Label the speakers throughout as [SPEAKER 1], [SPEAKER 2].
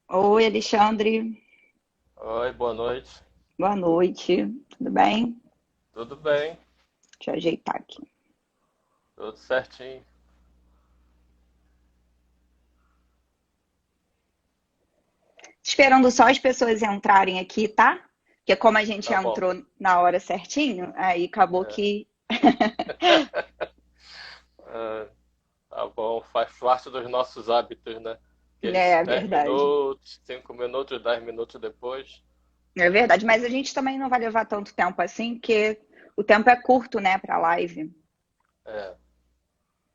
[SPEAKER 1] Oi, Alexandre.
[SPEAKER 2] Oi, boa noite.
[SPEAKER 1] Boa noite. Tudo bem?
[SPEAKER 2] Tudo bem?
[SPEAKER 1] Deixa eu ajeitar aqui.
[SPEAKER 2] Tudo certinho.
[SPEAKER 1] Esperando só as pessoas entrarem aqui, tá? Porque como a gente
[SPEAKER 2] Tá bom.
[SPEAKER 1] entrou na hora certinho, aí acabou
[SPEAKER 2] É.
[SPEAKER 1] que
[SPEAKER 2] Ah, tá bom, faz parte dos nossos hábitos, né? Aqueles
[SPEAKER 1] é
[SPEAKER 2] 10
[SPEAKER 1] verdade.
[SPEAKER 2] minutos, 5 minutos, 10 minutos depois.
[SPEAKER 1] É verdade, mas a gente também não vai levar tanto tempo assim, porque o tempo é curto, né, para live.
[SPEAKER 2] É,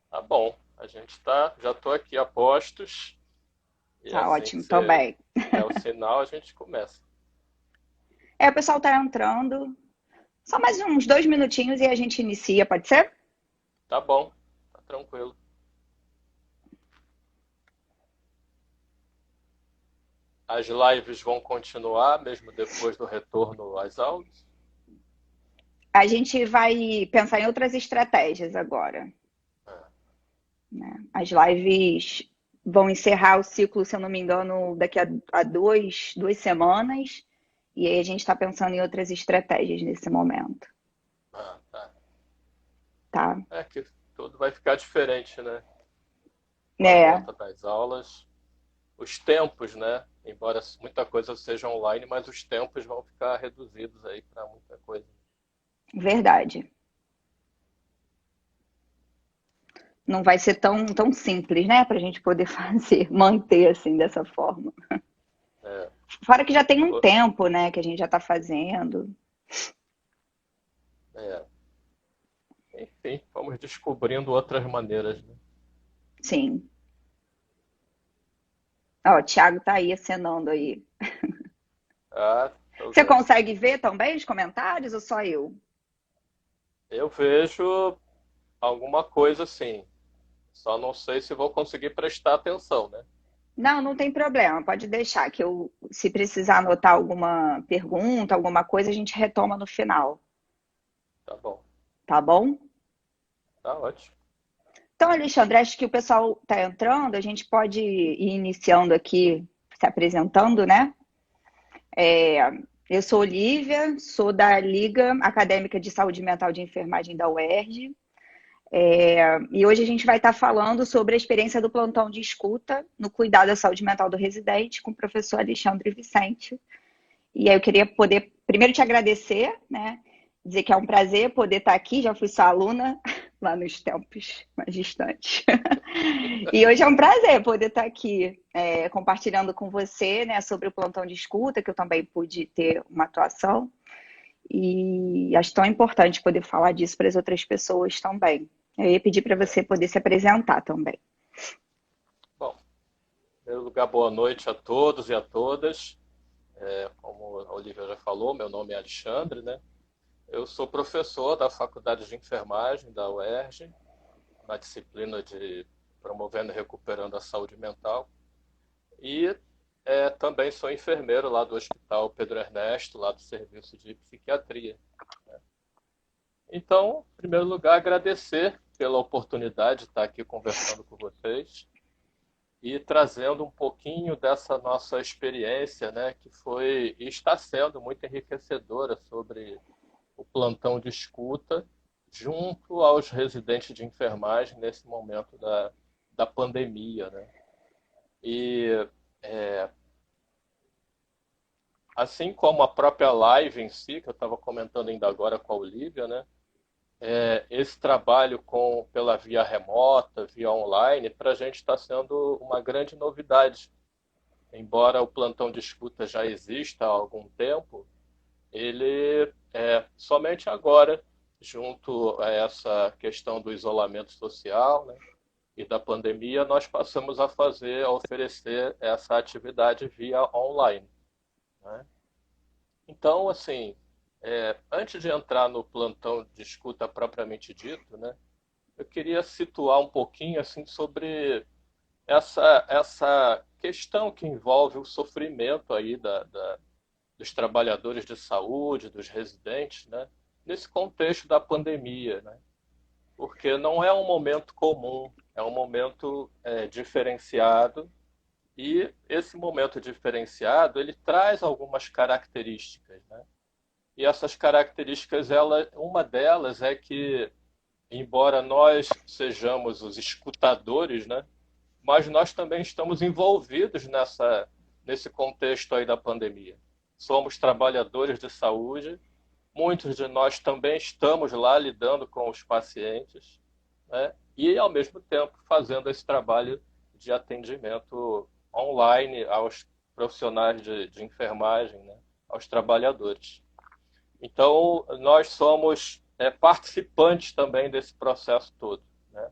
[SPEAKER 2] tá bom. A gente tá, já tô aqui a postos. E
[SPEAKER 1] Tá
[SPEAKER 2] assim que
[SPEAKER 1] ótimo
[SPEAKER 2] você
[SPEAKER 1] também.
[SPEAKER 2] der o sinal, a gente começa.
[SPEAKER 1] É, o pessoal tá entrando. Só mais uns 2 minutinhos e a gente inicia, pode ser?
[SPEAKER 2] Tá bom, tá tranquilo. As lives vão continuar mesmo depois do retorno às aulas?
[SPEAKER 1] A gente vai pensar em outras estratégias agora,
[SPEAKER 2] É,
[SPEAKER 1] né? As lives vão encerrar o ciclo, se eu não me engano, daqui a duas semanas. E aí a gente está pensando em outras estratégias nesse momento,
[SPEAKER 2] tá.
[SPEAKER 1] tá?
[SPEAKER 2] É que tudo vai ficar diferente, né? Com a
[SPEAKER 1] É,
[SPEAKER 2] volta das aulas. Os tempos, né? Embora muita coisa seja online, mas os tempos vão ficar reduzidos aí para muita coisa.
[SPEAKER 1] verdade. Não vai ser tão simples, né, para a gente poder fazer, manter assim dessa forma.
[SPEAKER 2] É,
[SPEAKER 1] Fora que já tem um
[SPEAKER 2] o-
[SPEAKER 1] tempo, né, que a gente já está fazendo.
[SPEAKER 2] é. Enfim, vamos descobrindo outras maneiras, né?
[SPEAKER 1] Sim. Ó, o Thiago tá aí acenando aí.
[SPEAKER 2] Ah, tô
[SPEAKER 1] Você
[SPEAKER 2] vendo.
[SPEAKER 1] consegue ver também os comentários ou só eu?
[SPEAKER 2] Eu vejo alguma coisa assim. Só não sei se vou conseguir prestar atenção, né?
[SPEAKER 1] Não, não tem problema. Pode deixar que eu, se precisar anotar alguma pergunta, alguma coisa, a gente retoma no final,
[SPEAKER 2] Tá bom.
[SPEAKER 1] tá bom?
[SPEAKER 2] Tá ótimo.
[SPEAKER 1] Então, Alexandre, acho que o pessoal está entrando, a gente pode ir iniciando aqui, se apresentando, né? Eu sou Olivia, sou da Liga Acadêmica de Saúde Mental de Enfermagem da UERJ. E hoje a gente vai estar falando sobre a experiência do plantão de escuta no cuidado da saúde mental do residente com o professor Alexandre Vicente. E aí eu queria poder primeiro te agradecer, né? Dizer que é um prazer poder estar aqui, já fui sua aluna lá nos tempos mais distantes. E hoje é um prazer poder estar aqui compartilhando com você, né, sobre o plantão de escuta, que eu também pude ter uma atuação. E acho tão importante poder falar disso para as outras pessoas também. Eu ia pedir para
[SPEAKER 2] É.
[SPEAKER 1] você poder se apresentar também.
[SPEAKER 2] Bom, em primeiro lugar, boa noite a todos e a todas. Como a Olivia já falou, meu nome é Alexandre, né? Eu sou professor da Faculdade de Enfermagem da UERJ, na disciplina de Promovendo e Recuperando a Saúde Mental. E também sou enfermeiro lá do Hospital Pedro Ernesto, lá do Serviço de Psiquiatria. Então, em primeiro lugar, agradecer pela oportunidade de estar aqui conversando com vocês e trazendo um pouquinho dessa nossa experiência, né, que foi e está sendo muito enriquecedora sobre o plantão de escuta junto aos residentes de enfermagem nesse momento da pandemia, né? E assim como a própria live em si, que eu estava comentando ainda agora com a Olivia, né? Esse trabalho pela via remota, via online, para a gente está sendo uma grande novidade, embora o plantão de escuta já exista há algum tempo, ele somente agora, junto a essa questão do isolamento social, né, e da pandemia, nós passamos a oferecer essa atividade via online, né? Então, assim, antes de entrar no plantão de escuta propriamente dito, né, eu queria situar um pouquinho assim sobre essa questão que envolve o sofrimento aí dos trabalhadores de saúde, dos residentes, né, nesse contexto da pandemia, né? Porque não é um momento comum, é um momento diferenciado, e esse momento diferenciado ele traz algumas características, né? E essas características, uma delas é que, embora nós sejamos os escutadores, né, mas nós também estamos envolvidos nesse contexto aí da pandemia. Somos trabalhadores de saúde, muitos de nós também estamos lá lidando com os pacientes, né, e, ao mesmo tempo, fazendo esse trabalho de atendimento online aos profissionais de enfermagem, né, aos trabalhadores. Então, nós somos participantes também desse processo todo, né,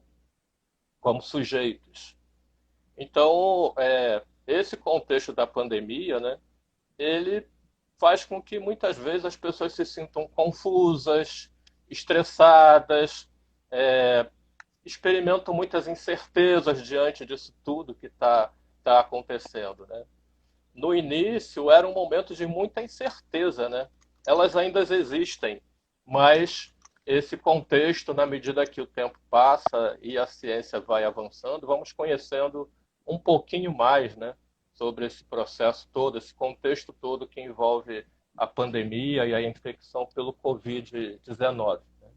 [SPEAKER 2] como sujeitos. Então, esse contexto da pandemia, né, ele faz com que muitas vezes as pessoas se sintam confusas, estressadas, experimentam muitas incertezas diante disso tudo que tá acontecendo, né? No início era um momento de muita incerteza, né? Elas ainda existem, mas esse contexto, na medida que o tempo passa e a ciência vai avançando, vamos conhecendo um pouquinho mais, né, sobre esse processo todo, esse contexto todo que envolve a pandemia e a infecção pelo Covid-19. Né?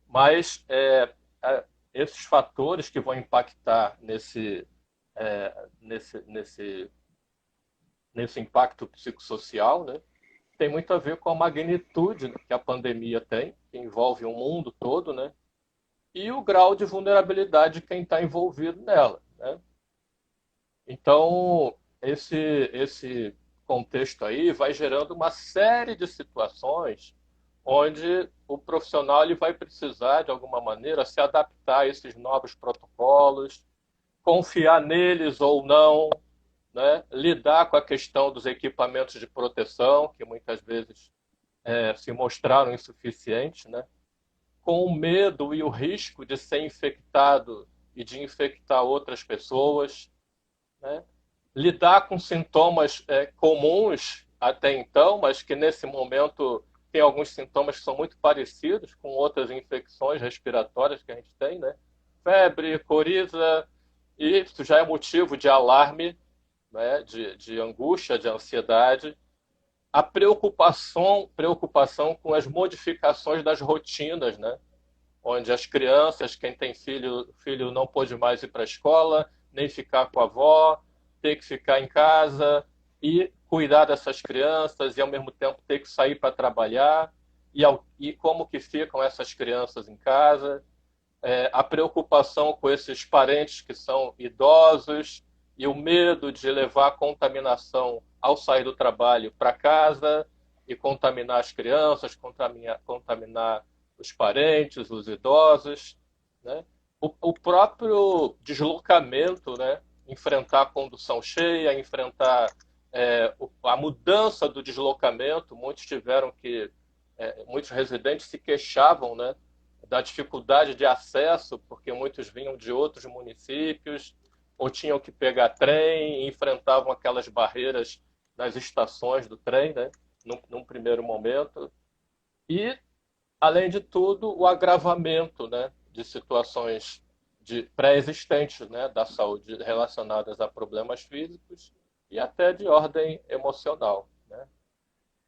[SPEAKER 2] Mas esses fatores que vão impactar nesse impacto psicossocial, né, tem muito a ver com a magnitude que a pandemia tem, que envolve o mundo todo, né, e o grau de vulnerabilidade de quem está envolvido nela, né? Então, esse contexto aí vai gerando uma série de situações onde o profissional ele vai precisar, de alguma maneira, se adaptar a esses novos protocolos, confiar neles ou não, né? Lidar com a questão dos equipamentos de proteção, que muitas vezes se mostraram insuficientes, né? Com o medo e o risco de ser infectado e de infectar outras pessoas, né? Lidar com sintomas comuns até então, mas que nesse momento tem alguns sintomas que são muito parecidos com outras infecções respiratórias que a gente tem, né? Febre, coriza, e isso já é motivo de alarme, né? De angústia, de ansiedade. A preocupação com as modificações das rotinas, né? Onde as crianças, quem tem filho não pode mais ir para a escola, nem ficar com a avó, ter que ficar em casa e cuidar dessas crianças e, ao mesmo tempo, ter que sair para trabalhar. E como que ficam essas crianças em casa. A preocupação com esses parentes que são idosos e o medo de levar a contaminação ao sair do trabalho para casa e contaminar as crianças, contaminar os parentes, os idosos, né? O próprio deslocamento, né? Enfrentar a condução cheia, enfrentar a mudança do deslocamento. Muitos residentes se queixavam, né, da dificuldade de acesso, porque muitos vinham de outros municípios ou tinham que pegar trem e enfrentavam aquelas barreiras nas estações do trem, né, num primeiro momento. E, além de tudo, o agravamento, né, de situações pré-existentes, né, da saúde relacionadas a problemas físicos e até de ordem emocional, né?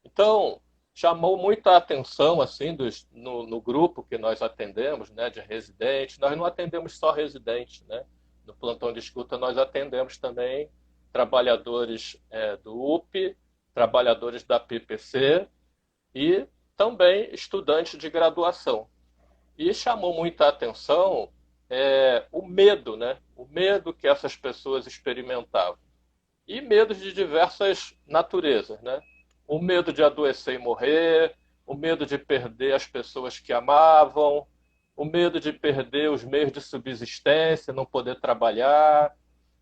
[SPEAKER 2] Então, chamou muita atenção assim no grupo que nós atendemos, né, de residentes. Nós não atendemos só residentes, né? No plantão de escuta nós atendemos também trabalhadores do UP, trabalhadores da PPC e também estudantes de graduação. E chamou muita atenção o medo, né? O medo que essas pessoas experimentavam. e medos de diversas naturezas, né? O medo de adoecer e morrer, o medo de perder as pessoas que amavam, o medo de perder os meios de subsistência, não poder trabalhar,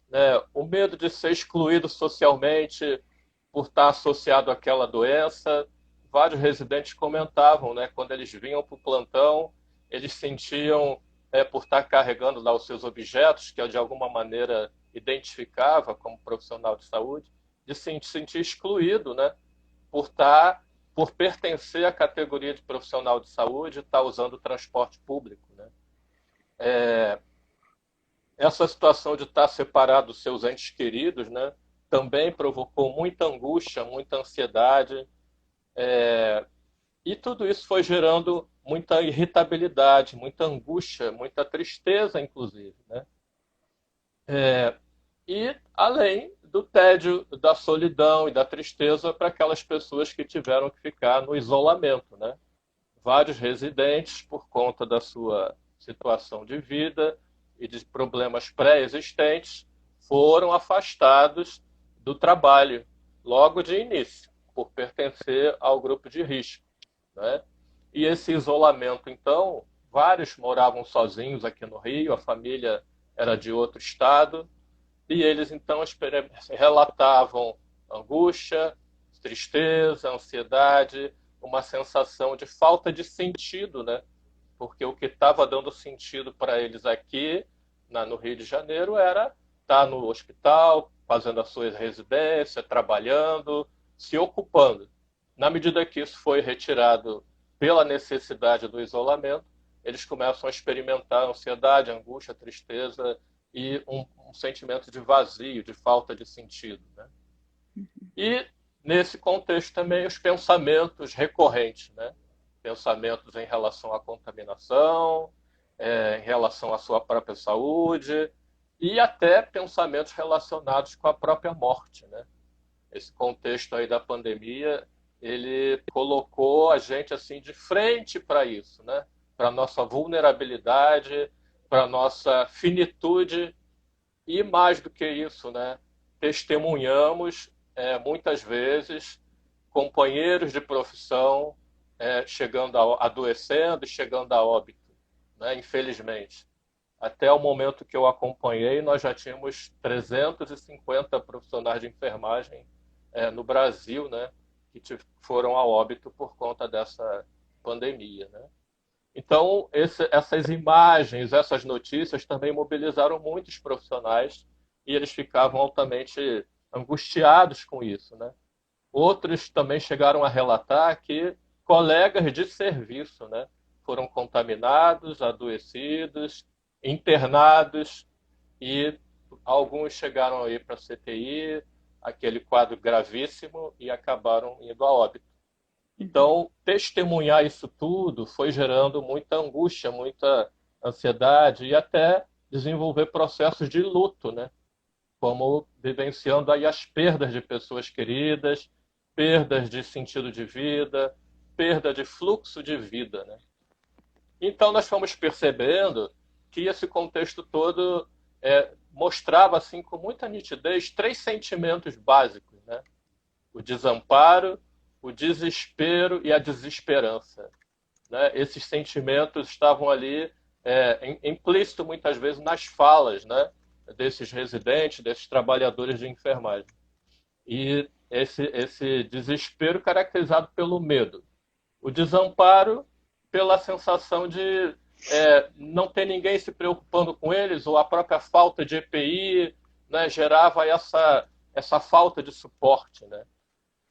[SPEAKER 2] né? O medo de ser excluído socialmente por estar associado àquela doença. Vários residentes comentavam, né, quando eles vinham para o plantão, eles sentiam, por estar carregando lá os seus objetos, que de alguma maneira identificava como profissional de saúde, de se sentir excluído, né, por estar, por pertencer à categoria de profissional de saúde e estar usando o transporte público, né? Essa situação de estar separado dos seus entes queridos, né, também provocou muita angústia, muita ansiedade, e tudo isso foi gerando muita irritabilidade, muita angústia, muita tristeza, inclusive, né? E além do tédio, da solidão e da tristeza para aquelas pessoas que tiveram que ficar no isolamento, né? Vários residentes, por conta da sua situação de vida e de problemas pré-existentes, foram afastados do trabalho logo de início, por pertencer ao grupo de risco, né? E esse isolamento, então, vários moravam sozinhos aqui no Rio, a família era de outro estado, e eles então relatavam angústia, tristeza, ansiedade, uma sensação de falta de sentido, né? Porque o que estava dando sentido para eles aqui, no Rio de Janeiro, era estar no hospital, fazendo a sua residência, trabalhando, se ocupando. Na medida que isso foi retirado pela necessidade do isolamento, eles começam a experimentar ansiedade, angústia, tristeza e um sentimento de vazio, de falta de sentido, né? E, nesse contexto também, os pensamentos recorrentes, né? Pensamentos em relação à contaminação, em relação à sua própria saúde e até pensamentos relacionados com a própria morte, né? Esse contexto aí da pandemia, ele colocou a gente assim de frente para isso, né? Para a nossa vulnerabilidade, para a nossa finitude e, mais do que isso, né? Testemunhamos, muitas vezes, companheiros de profissão chegando adoecendo e chegando a óbito, né? Infelizmente. Até o momento que eu acompanhei, nós já tínhamos 350 profissionais de enfermagem no Brasil, né, que foram a óbito por conta dessa pandemia, né? Então, essas imagens, essas notícias também mobilizaram muitos profissionais e eles ficavam altamente angustiados com isso, né? Outros também chegaram a relatar que colegas de serviço, né, foram contaminados, adoecidos, internados e alguns chegaram aí para a CTI, aquele quadro gravíssimo, e acabaram indo a óbito. Então, testemunhar isso tudo foi gerando muita angústia, muita ansiedade e até desenvolver processos de luto, né? Como vivenciando aí as perdas de pessoas queridas, perdas de sentido de vida, perda de fluxo de vida, né? Então, nós fomos percebendo que esse contexto todo mostrava assim com muita nitidez três sentimentos básicos, né? O desamparo, o desespero e a desesperança, né? Esses sentimentos estavam ali implícito muitas vezes nas falas, né, desses residentes, desses trabalhadores de enfermagem. E esse desespero caracterizado pelo medo, o desamparo pela sensação de não ter ninguém se preocupando com eles, ou a própria falta de EPI, né, gerava essa falta de suporte, né?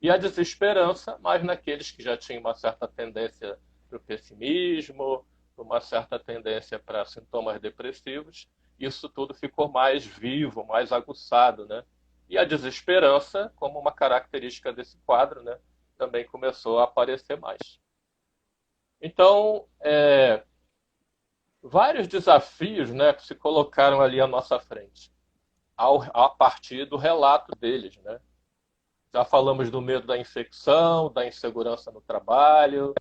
[SPEAKER 2] E a desesperança, mas naqueles que já tinham uma certa tendência para o pessimismo, uma certa tendência para sintomas depressivos, isso tudo ficou mais vivo, mais aguçado, né? E a desesperança, como uma característica desse quadro, né, também começou a aparecer mais. Então, vários desafios, né, se colocaram ali à nossa frente, a partir do relato deles, né? Já falamos do medo da infecção, da insegurança no trabalho,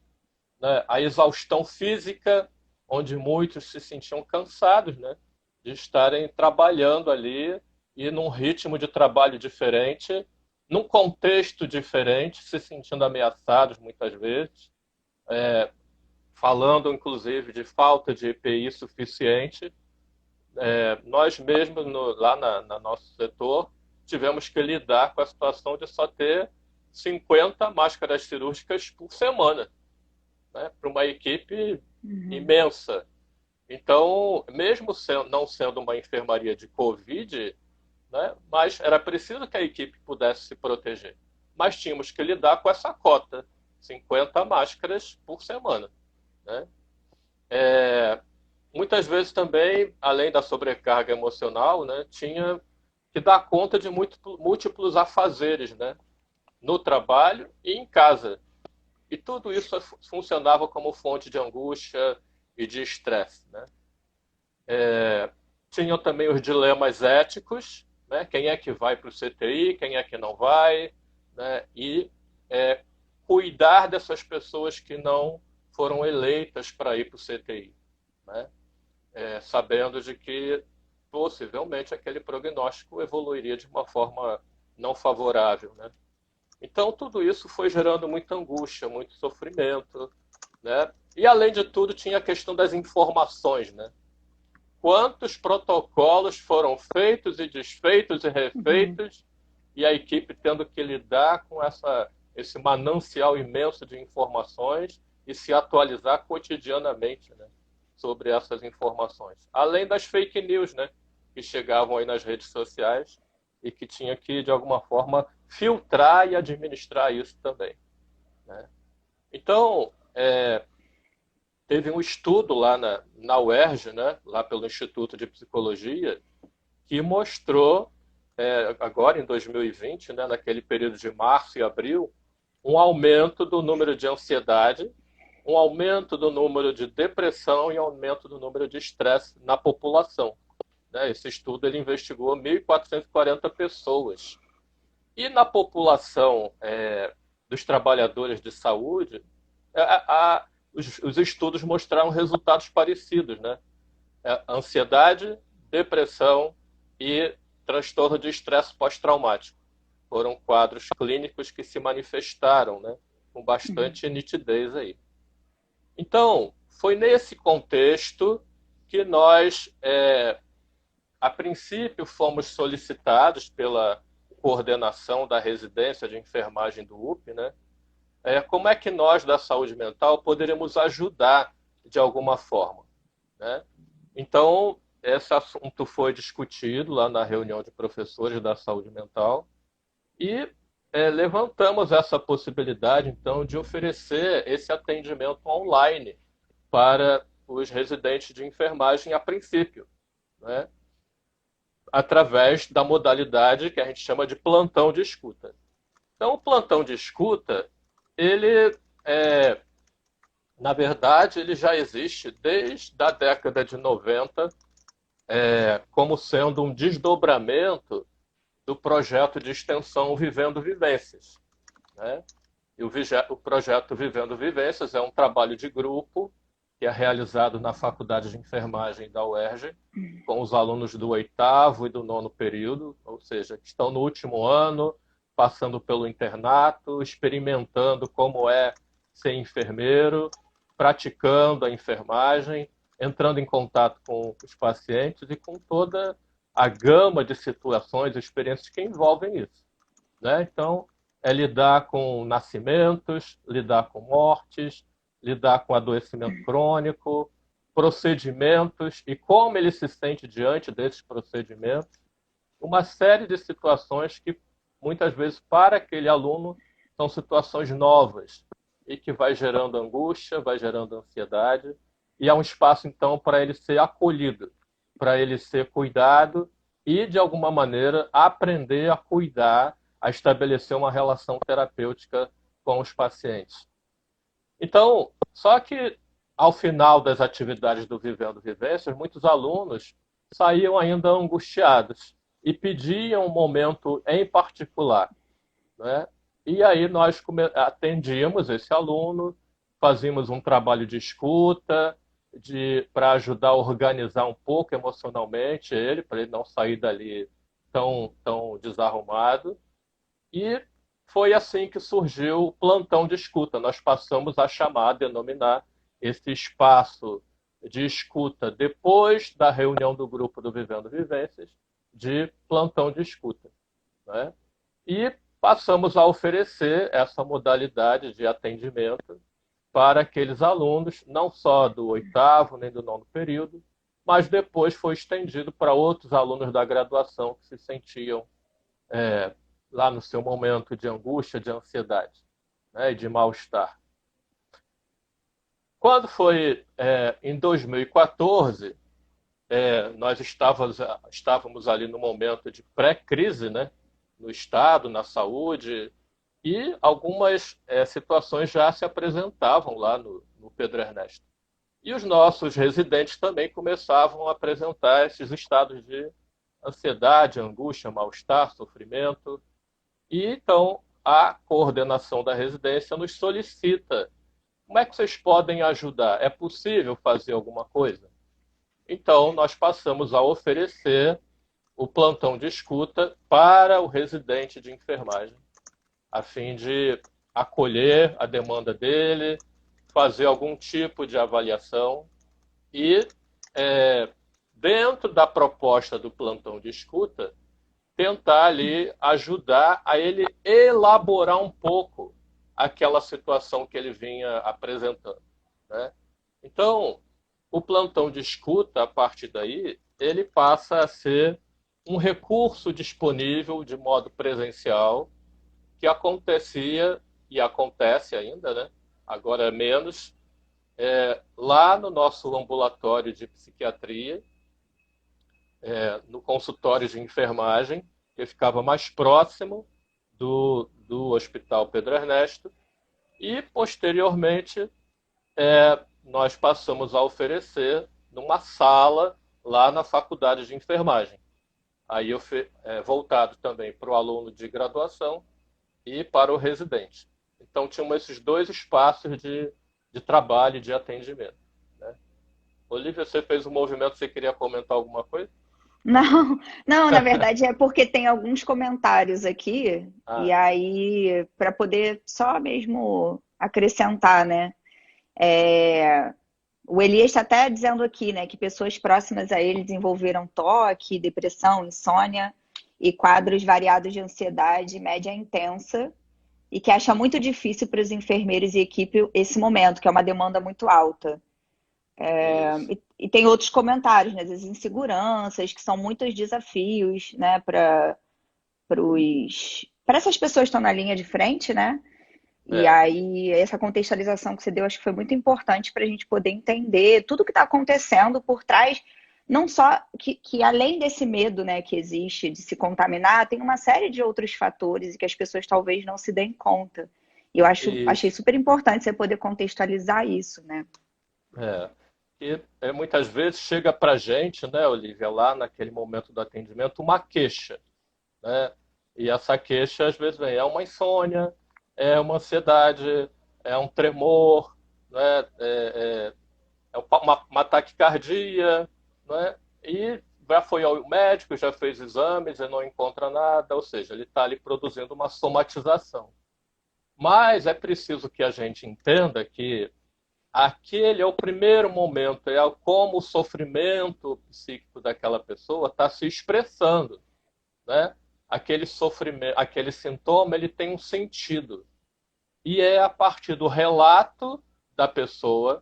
[SPEAKER 2] né? A exaustão física, onde muitos se sentiam cansados, né, de estarem trabalhando ali e num ritmo de trabalho diferente, num contexto diferente, se sentindo ameaçados muitas vezes, falando inclusive de falta de EPI suficiente. Nós mesmos, lá no nosso setor, tivemos que lidar com a situação de só ter 50 máscaras cirúrgicas por semana, né, para uma equipe imensa. Então, mesmo não sendo uma enfermaria de Covid, né, mas era preciso que a equipe pudesse se proteger. Mas tínhamos que lidar com essa cota, 50 máscaras por semana. Né? Muitas vezes também, além da sobrecarga emocional, né, tinha que dar conta de múltiplos afazeres, né, no trabalho e em casa. E tudo isso funcionava como fonte de angústia e de estresse. Né? Tinham também os dilemas éticos, né? Quem é que vai para o CTI, quem é que não vai, né? E cuidar dessas pessoas que não foram eleitas para ir para o CTI, né? Sabendo de que possivelmente aquele prognóstico evoluiria de uma forma não favorável. Né? Então, tudo isso foi gerando muita angústia, muito sofrimento. Né? E, além de tudo, tinha a questão das informações. Né? Quantos protocolos foram feitos e desfeitos e refeitos, e a equipe tendo que lidar com esse manancial imenso de informações e se atualizar cotidianamente, né, sobre essas informações. Além das fake news, né, que chegavam aí nas redes sociais e que tinha que, de alguma forma, filtrar e administrar isso também. Né? Então, teve um estudo lá na UERJ, né, lá pelo Instituto de Psicologia, que mostrou, agora em 2020, né, naquele período de março e abril, um aumento do número de ansiedade, um aumento do número de depressão e aumento do número de estresse na população. Né? Esse estudo ele investigou 1.440 pessoas. E na população dos trabalhadores de saúde, os estudos mostraram resultados parecidos. Né? Ansiedade, depressão e transtorno de estresse pós-traumático. Foram quadros clínicos que se manifestaram, né, com bastante nitidez aí. Então, foi nesse contexto que nós, a princípio, fomos solicitados pela coordenação da residência de enfermagem do UP, né, como é que nós, da saúde mental, poderíamos ajudar de alguma forma. Né? Então, esse assunto foi discutido lá na reunião de professores da saúde mental e levantamos essa possibilidade, então, de oferecer esse atendimento online para os residentes de enfermagem a princípio, né? Através da modalidade que a gente chama de plantão de escuta. Então, o plantão de escuta, ele, na verdade, ele já existe desde a década de 90, como sendo um desdobramento do projeto de extensão Vivendo Vivências. Né? E o projeto Vivendo Vivências é um trabalho de grupo que é realizado na Faculdade de Enfermagem da UERJ, com os alunos do 8º e do 9º período, ou seja, que estão no último ano, passando pelo internato, experimentando como é ser enfermeiro, praticando a enfermagem, entrando em contato com os pacientes e com toda a gama de situações e experiências que envolvem isso. Né? Então, lidar com nascimentos, lidar com mortes, lidar com adoecimento crônico, procedimentos e como ele se sente diante desses procedimentos. Uma série de situações que, muitas vezes, para aquele aluno, são situações novas e que vai gerando angústia, vai gerando ansiedade, e há um espaço, então, para ele ser acolhido, para ele ser cuidado e, de alguma maneira, aprender a cuidar, a estabelecer uma relação terapêutica com os pacientes. Então, só que, ao final das atividades do Vivendo Vivências, muitos alunos saíam ainda angustiados e pediam um momento em particular. Né? E aí nós atendíamos esse aluno, fazíamos um trabalho de escuta, para ajudar a organizar um pouco emocionalmente ele, para ele não sair dali tão desarrumado. E foi assim que surgiu o plantão de escuta. Nós passamos a chamar, a denominar esse espaço de escuta depois da reunião do grupo do Vivendo Vivências de plantão de escuta, né? E passamos a oferecer essa modalidade de atendimento para aqueles alunos, não só do oitavo nem do nono período, mas depois foi estendido para outros alunos da graduação que se sentiam lá no seu momento de angústia, de ansiedade, né, e de mal-estar. Quando foi em 2014, nós estávamos ali no momento de pré-crise, né, no Estado, na saúde, e algumas situações já se apresentavam lá no Pedro Ernesto. E os nossos residentes também começavam a apresentar esses estados de ansiedade, angústia, mal-estar, sofrimento. E então a coordenação da residência nos solicita: como é que vocês podem ajudar? É possível fazer alguma coisa? Então nós passamos a oferecer o plantão de escuta para o residente de enfermagem, a fim de acolher a demanda dele, fazer algum tipo de avaliação e, dentro da proposta do plantão de escuta, tentar ali ajudar a ele elaborar um pouco aquela situação que ele vinha apresentando, né? Então, o plantão de escuta, a partir daí, ele passa a ser um recurso disponível de modo presencial que acontecia e acontece ainda, né? Agora é menos, lá no nosso ambulatório de psiquiatria, no consultório de enfermagem, que ficava mais próximo do Hospital Pedro Ernesto, e, posteriormente, nós passamos a oferecer numa sala lá na Faculdade de Enfermagem. Aí voltado também para o aluno de graduação e para o residente. Então, tínhamos esses dois espaços de trabalho e de atendimento, né? Olivia, você fez um movimento, você queria comentar alguma coisa?
[SPEAKER 1] Não, não, na verdade é porque tem alguns comentários aqui, e
[SPEAKER 2] Ah,
[SPEAKER 1] aí, para poder só mesmo acrescentar, né? É, o Elias está até dizendo aqui, né, que pessoas próximas a ele desenvolveram toque, depressão, insônia e quadros variados de ansiedade média intensa, e que acha muito difícil para os enfermeiros e equipe esse momento, que é uma demanda muito alta.
[SPEAKER 2] isso.
[SPEAKER 1] E tem outros comentários, né, das inseguranças, que são muitos desafios, né, para essas pessoas que estão na linha de frente, né? E
[SPEAKER 2] É,
[SPEAKER 1] aí, essa contextualização que você deu, acho que foi muito importante para a gente poder entender tudo que está acontecendo por trás, não só que além desse medo, né, que existe de se contaminar, tem uma série de outros fatores e que as pessoas talvez não se deem conta. E eu achei
[SPEAKER 2] isso.
[SPEAKER 1] super importante você poder contextualizar isso, né?
[SPEAKER 2] É. E muitas vezes chega para a gente, né, Olivia, lá naquele momento do atendimento, uma queixa, né? E essa queixa, às vezes, vem, é uma insônia, é uma ansiedade, é um tremor, né? Uma taquicardia, né? E já foi ao médico, já fez exames e não encontra nada, ou seja, ele está ali produzindo uma somatização. Mas é preciso que a gente entenda que aquele é o primeiro momento, como o sofrimento psíquico daquela pessoa está se expressando, né? Aquele sofrimento, aquele sintoma, ele tem um sentido. E é a partir do relato da pessoa,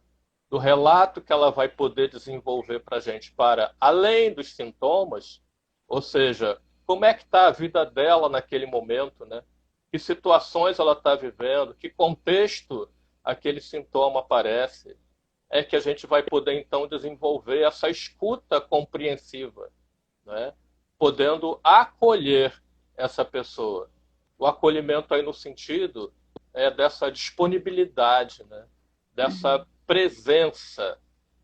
[SPEAKER 2] do relato que ela vai poder desenvolver para a gente, para além dos sintomas, ou seja, como é que está a vida dela naquele momento, né? Que situações ela está vivendo, que contexto aquele sintoma aparece, é que a gente vai poder então desenvolver essa escuta compreensiva, né? Podendo acolher essa pessoa. O acolhimento aí no sentido dessa disponibilidade, né? Dessa presença,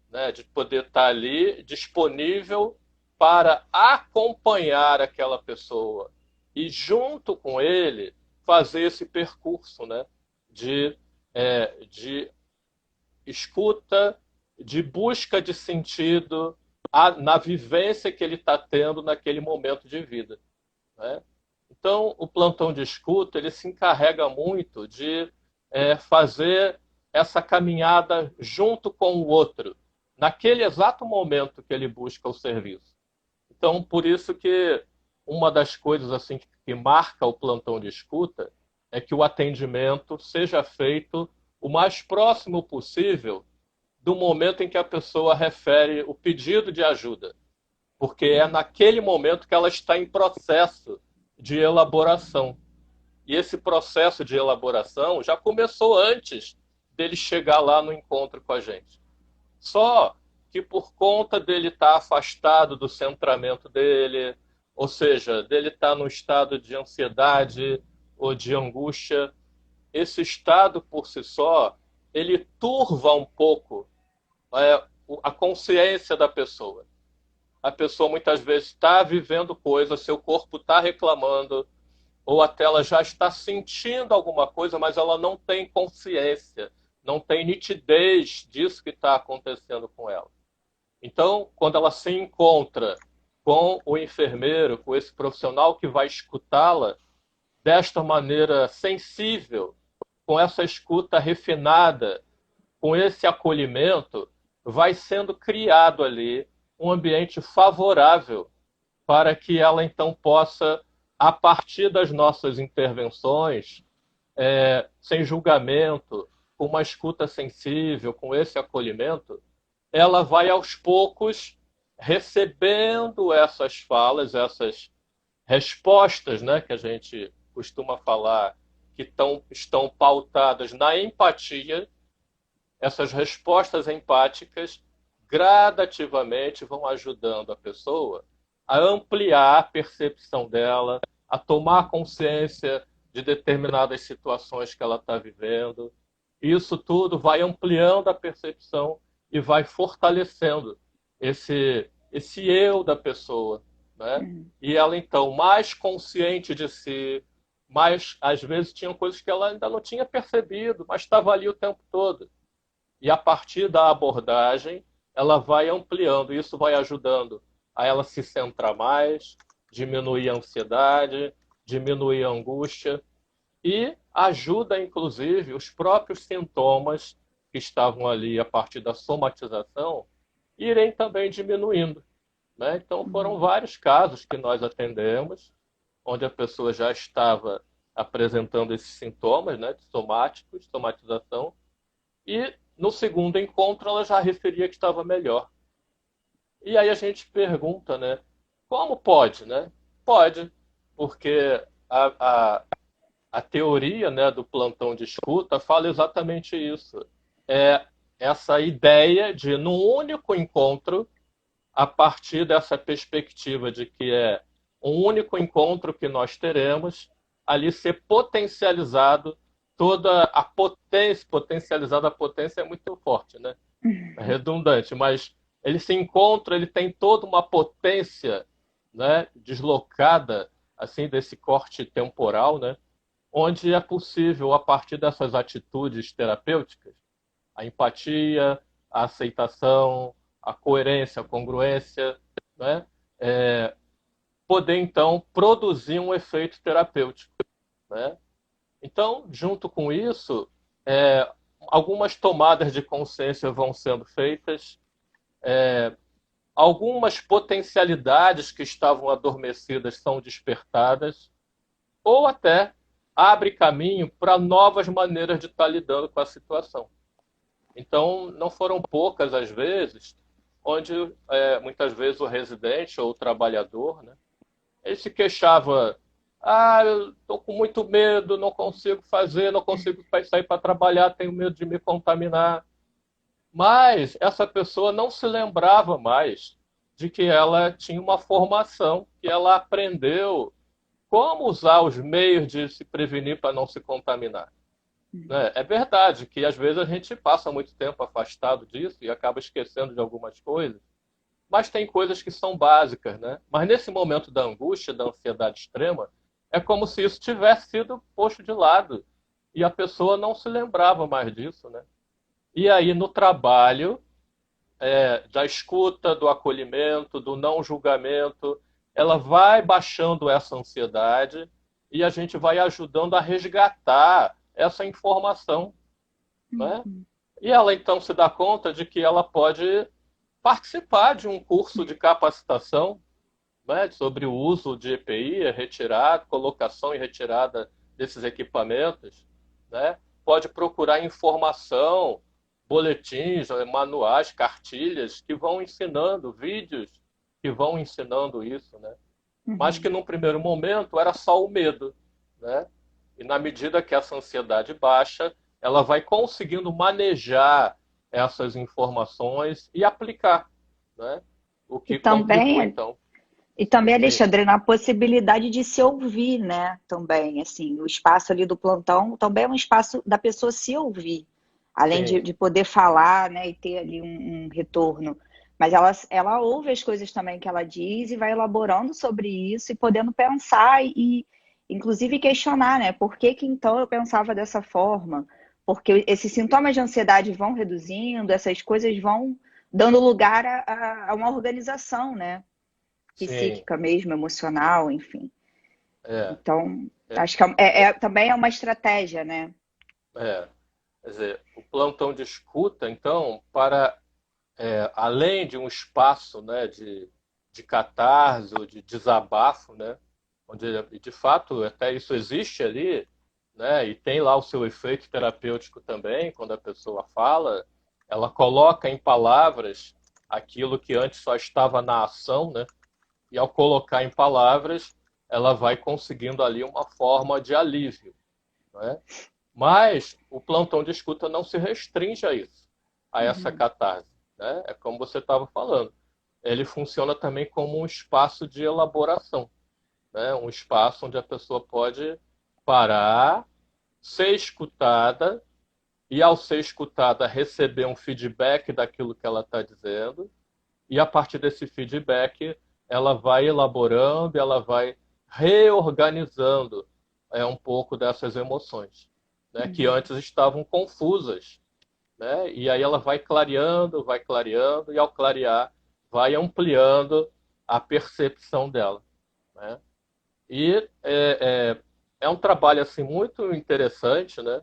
[SPEAKER 2] né? De poder estar ali disponível para acompanhar aquela pessoa e junto com ele fazer esse percurso, né? De escuta, de busca de sentido na vivência que ele está tendo naquele momento de vida. né? Então, o plantão de escuta ele se encarrega muito de fazer essa caminhada junto com o outro, naquele exato momento que ele busca o serviço. Então, por isso que uma das coisas assim que marca o plantão de escuta é que o atendimento seja feito o mais próximo possível do momento em que a pessoa refere o pedido de ajuda, porque é naquele momento que ela está em processo de elaboração. E esse processo de elaboração já começou antes dele chegar lá no encontro com a gente. Só que por conta dele estar afastado do centramento dele, ou seja, dele estar num estado de ansiedade ou de angústia, esse estado por si só, ele turva um pouco a consciência da pessoa. A pessoa muitas vezes está vivendo coisas, seu corpo está reclamando, ou até ela já está sentindo alguma coisa, mas ela não tem consciência, não tem nitidez disso que está acontecendo com ela. Então, quando ela se encontra com o enfermeiro, com esse profissional que vai escutá-la desta maneira sensível, com essa escuta refinada, com esse acolhimento, vai sendo criado ali um ambiente favorável para que ela então possa, a partir das nossas intervenções, sem julgamento, com uma escuta sensível, com esse acolhimento, ela vai aos poucos recebendo essas falas, essas respostas, né, que a gente costuma falar, que estão pautadas na empatia. Essas respostas empáticas gradativamente vão ajudando a pessoa a ampliar a percepção dela, a tomar consciência de determinadas situações que ela está vivendo. Isso tudo vai ampliando a percepção e vai fortalecendo esse eu da pessoa, né? E ela, então, mais consciente de si, mais, às vezes, tinham coisas que ela ainda não tinha percebido, mas estava ali o tempo todo. E a partir da abordagem, ela vai ampliando, isso vai ajudando a ela se centrar mais, diminuir a ansiedade, diminuir a angústia e ajuda, inclusive, os próprios sintomas que estavam ali a partir da somatização irem também diminuindo, né? Então, foram vários casos que nós atendemos, onde a pessoa já estava apresentando esses sintomas, né, de somáticos, somatização, e no segundo encontro ela já referia que estava melhor. E aí a gente pergunta, né, como pode, né? Pode, porque a teoria, né, do plantão de escuta fala exatamente isso. É essa ideia de, num único encontro, a partir dessa perspectiva de que é um único encontro que nós teremos, ali ser potencializado toda a potência, potencializada a potência é muito forte, né? É redundante, mas ele se encontra, ele tem toda uma potência, né, deslocada assim desse corte temporal, né, onde é possível a partir dessas atitudes terapêuticas, a empatia, a aceitação, a coerência, a congruência, né, poder então produzir um efeito terapêutico, né? Então, junto com isso, algumas tomadas de consciência vão sendo feitas, algumas potencialidades que estavam adormecidas são despertadas, ou até abre caminho para novas maneiras de estar lidando com a situação. Então, não foram poucas as vezes, onde muitas vezes o residente ou o trabalhador, né, ele se queixava: eu estou com muito medo, não consigo fazer, não consigo sair para trabalhar, tenho medo de me contaminar. Mas essa pessoa não se lembrava mais de que ela tinha uma formação, que ela aprendeu como usar os meios de se prevenir para não se contaminar. Né? É verdade que às vezes a gente passa muito tempo afastado disso e acaba esquecendo de algumas coisas, mas tem coisas que são básicas, né? Mas nesse momento da angústia, da ansiedade extrema, é como se isso tivesse sido posto de lado e a pessoa não se lembrava mais disso, né? E aí no trabalho, da escuta, do acolhimento, do não julgamento, ela vai baixando essa ansiedade e a gente vai ajudando a resgatar essa informação, né?
[SPEAKER 1] Uhum.
[SPEAKER 2] E ela então se dá conta de que ela pode participar de um curso de capacitação, né, sobre o uso de EPI, retirada, colocação e retirada desses equipamentos, né? Pode procurar informação, boletins, manuais, cartilhas que vão ensinando, vídeos que vão ensinando isso, né? Mas que
[SPEAKER 1] Uhum.
[SPEAKER 2] num primeiro momento era só o medo, né? E na medida que essa ansiedade baixa, ela vai conseguindo manejar essas informações e aplicar, né? O
[SPEAKER 1] E
[SPEAKER 2] que contribui,
[SPEAKER 1] também,
[SPEAKER 2] então.
[SPEAKER 1] e também,
[SPEAKER 2] Sim,
[SPEAKER 1] Alexandre, na possibilidade de se ouvir, né? Também, assim, o espaço ali do plantão também é um espaço da pessoa se ouvir, além
[SPEAKER 2] sim,
[SPEAKER 1] de poder falar, né, e ter ali um retorno. Mas ela ouve as coisas também que ela diz e vai elaborando sobre isso e podendo pensar inclusive, questionar, né? Por que que então eu pensava dessa forma? Porque esses sintomas de ansiedade vão reduzindo, essas coisas vão dando lugar a uma organização, né?
[SPEAKER 2] sim.
[SPEAKER 1] Psíquica mesmo, emocional, enfim.
[SPEAKER 2] É,
[SPEAKER 1] Então,
[SPEAKER 2] é,
[SPEAKER 1] acho que
[SPEAKER 2] é,
[SPEAKER 1] também é uma estratégia, né?
[SPEAKER 2] é. Quer dizer, o plantão de escuta, então, para além de um espaço, né, de catarse ou de desabafo, né, onde de fato até isso existe ali, né, e tem lá o seu efeito terapêutico também, quando a pessoa fala, ela coloca em palavras aquilo que antes só estava na ação, né, e ao colocar em palavras, ela vai conseguindo ali uma forma de alívio, né? Mas o plantão de escuta não se restringe a isso, a essa
[SPEAKER 1] Uhum,
[SPEAKER 2] catarse, né? É como você estava falando. Ele funciona também como um espaço de elaboração, né? Um espaço onde a pessoa pode parar, ser escutada e, ao ser escutada, receber um feedback daquilo que ela está dizendo. E a partir desse feedback, ela vai elaborando, ela vai reorganizando um pouco dessas emoções, né, que
[SPEAKER 1] uhum,
[SPEAKER 2] antes estavam confusas, né? E aí ela vai clareando, e ao clarear, vai ampliando a percepção dela, né? E é um trabalho assim muito interessante, né?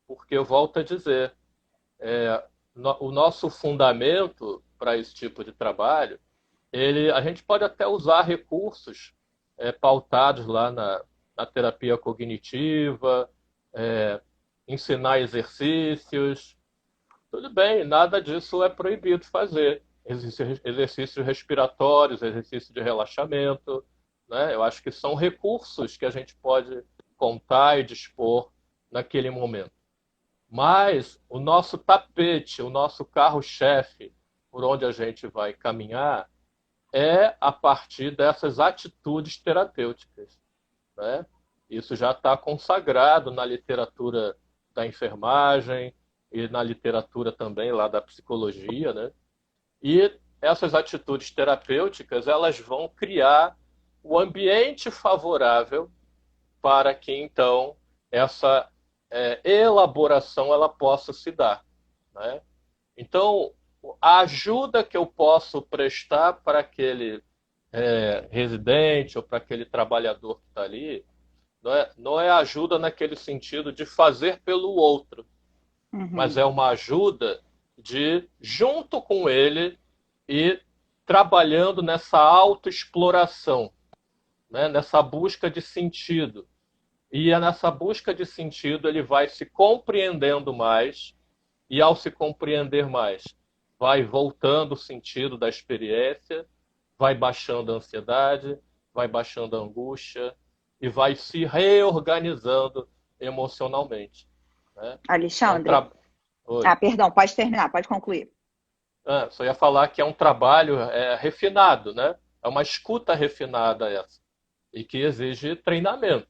[SPEAKER 2] Porque eu volto a dizer, o nosso fundamento para esse tipo de trabalho, a gente pode até usar recursos pautados lá na terapia cognitiva, é, ensinar exercícios. Tudo bem, nada disso é proibido fazer. Exercícios respiratórios, exercício de relaxamento, né? Eu acho que são recursos que a gente pode contar e dispor naquele momento. Mas o nosso tapete, o nosso carro-chefe, por onde a gente vai caminhar, é a partir dessas atitudes terapêuticas, né? Isso já está consagrado na literatura da enfermagem e na literatura também lá da psicologia, né? E essas atitudes terapêuticas, elas vão criar o ambiente favorável para que então essa elaboração ela possa se dar, né? Então, a ajuda que eu posso prestar para aquele residente ou para aquele trabalhador que está ali, não é ajuda naquele sentido de fazer pelo outro, mas
[SPEAKER 1] uhum,
[SPEAKER 2] é uma ajuda de, junto com ele, ir trabalhando nessa autoexploração, né? Nessa busca de sentido. E é nessa busca de sentido ele vai se compreendendo mais, e ao se compreender mais, vai voltando o sentido da experiência, vai baixando a ansiedade, vai baixando a angústia e vai se reorganizando emocionalmente, né? É um
[SPEAKER 1] Alexandre.
[SPEAKER 2] trabalho. Oi.
[SPEAKER 1] Ah, perdão, pode terminar, pode concluir.
[SPEAKER 2] Só ia falar que é um trabalho refinado, né? É uma escuta refinada essa e que exige treinamento,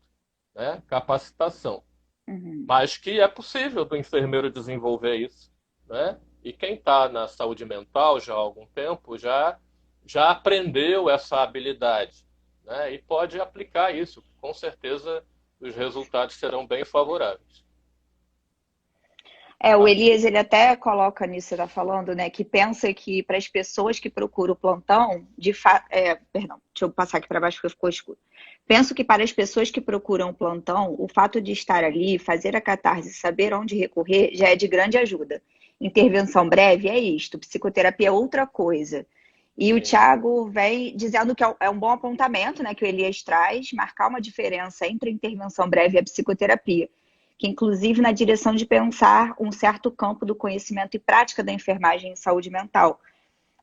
[SPEAKER 2] né? Capacitação.
[SPEAKER 1] Uhum.
[SPEAKER 2] Mas que é possível do enfermeiro desenvolver isso, né? E quem está na saúde mental já há algum tempo já aprendeu essa habilidade, né? E pode aplicar isso. Com certeza os resultados serão bem favoráveis.
[SPEAKER 1] O Elias, ele até coloca nisso que você está falando, né? Que pensa que para as pessoas que procuram o plantão, de fato. Perdão, deixa eu passar aqui para baixo porque ficou escuro. Penso que para as pessoas que procuram o plantão, o fato de estar ali, fazer a catarse, saber onde recorrer, já é de grande ajuda. Intervenção breve é isto, psicoterapia é outra coisa. E o
[SPEAKER 2] Sim.
[SPEAKER 1] Tiago vem dizendo que é um bom apontamento, né, que o Elias traz, marcar uma diferença entre a intervenção breve e a psicoterapia, que inclusive na direção de pensar um certo campo do conhecimento e prática da enfermagem em saúde mental.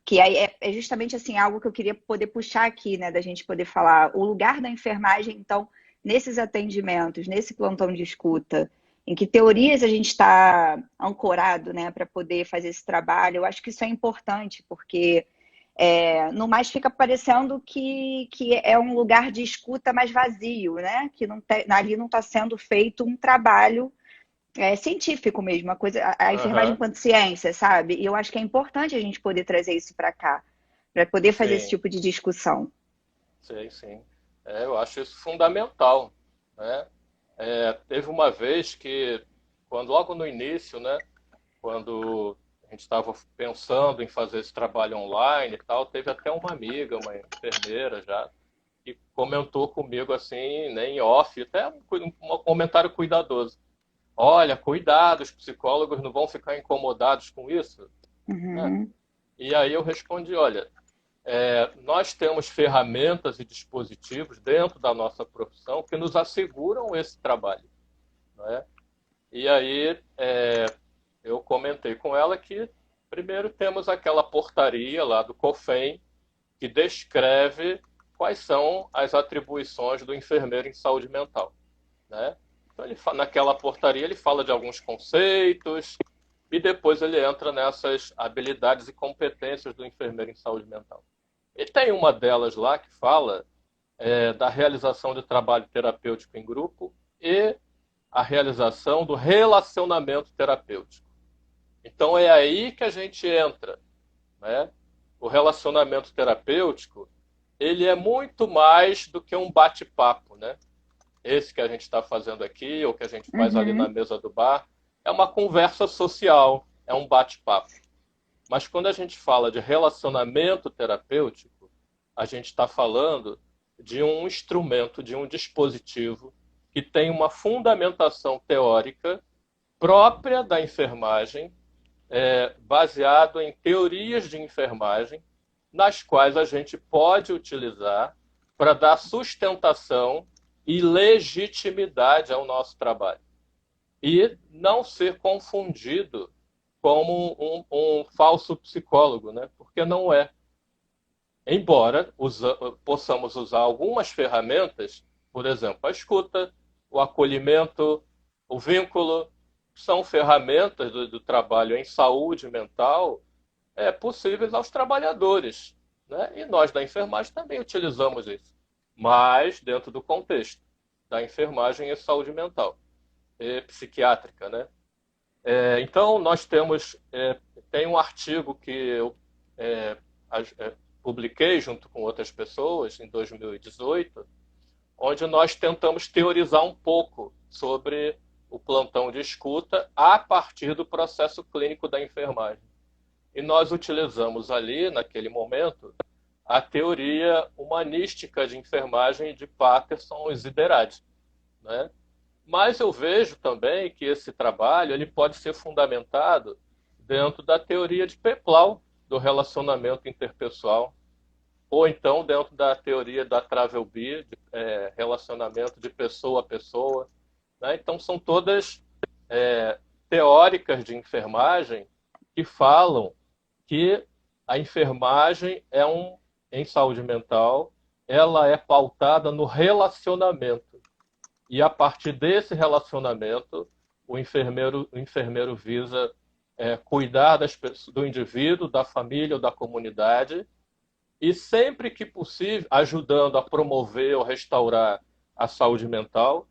[SPEAKER 1] Que aí é justamente assim algo que eu queria poder puxar aqui, né, da gente poder falar o lugar da enfermagem, então, nesses atendimentos, nesse plantão de escuta, em que teorias a gente está ancorado, né, para poder fazer esse trabalho. Eu acho que isso é importante, porque no mais fica parecendo que é um lugar de escuta mais vazio, né? Que não ali não está sendo feito um trabalho científico mesmo, a enfermagem
[SPEAKER 2] Aham.
[SPEAKER 1] enquanto ciência, sabe? E eu acho que é importante a gente poder trazer isso para cá, para poder fazer esse
[SPEAKER 2] Sim,
[SPEAKER 1] tipo de discussão.
[SPEAKER 2] sim, sim. Eu acho isso fundamental, né? Teve uma vez que, quando logo no início, né, quando a gente estava pensando em fazer esse trabalho online e tal, teve até uma amiga, uma enfermeira já, que comentou comigo assim, né, em off, até um comentário cuidadoso. Olha, cuidado, os psicólogos não vão ficar incomodados com isso, né?
[SPEAKER 1] Uhum,
[SPEAKER 2] E aí eu respondi, olha, nós temos ferramentas e dispositivos dentro da nossa profissão que nos asseguram esse trabalho, né? E aí eu comentei com ela que primeiro temos aquela portaria lá do COFEM que descreve quais são as atribuições do enfermeiro em saúde mental, né? Então naquela portaria ele fala de alguns conceitos e depois ele entra nessas habilidades e competências do enfermeiro em saúde mental. E tem uma delas lá que fala da realização de trabalho terapêutico em grupo e a realização do relacionamento terapêutico. Então é aí que a gente entra, né? O relacionamento terapêutico, ele é muito mais do que um bate-papo, né? Esse que a gente está fazendo aqui, ou que a gente faz ali na
[SPEAKER 1] uhum,
[SPEAKER 2] mesa do bar, é uma conversa social, é um bate-papo. Mas quando a gente fala de relacionamento terapêutico, a gente está falando de um instrumento, de um dispositivo que tem uma fundamentação teórica própria da enfermagem, baseado em teorias de enfermagem, nas quais a gente pode utilizar para dar sustentação e legitimidade ao nosso trabalho. E não ser confundido como um falso psicólogo, né? Porque não é. Embora possamos usar algumas ferramentas, por exemplo, a escuta, o acolhimento, o vínculo, são ferramentas do trabalho em saúde mental possíveis aos trabalhadores, né? E nós da enfermagem também utilizamos isso, mas dentro do contexto da enfermagem e saúde mental e psiquiátrica, né? Então nós tem um artigo que eu é, publiquei junto com outras pessoas em 2018, onde nós tentamos teorizar um pouco sobre o plantão de escuta a partir do processo clínico da enfermagem. E nós utilizamos ali, naquele momento, a teoria humanística de enfermagem de Patterson e Ziberati, né? Mas eu vejo também que esse trabalho ele pode ser fundamentado dentro da teoria de Peplau, do relacionamento interpessoal, ou então dentro da teoria da Travelby, de relacionamento de pessoa a pessoa, né? Então são todas teóricas de enfermagem que falam que a enfermagem em saúde mental, ela é pautada no relacionamento. E a partir desse relacionamento, o enfermeiro visa cuidar do indivíduo, da família ou da comunidade, e sempre que possível, ajudando a promover ou restaurar a saúde mental,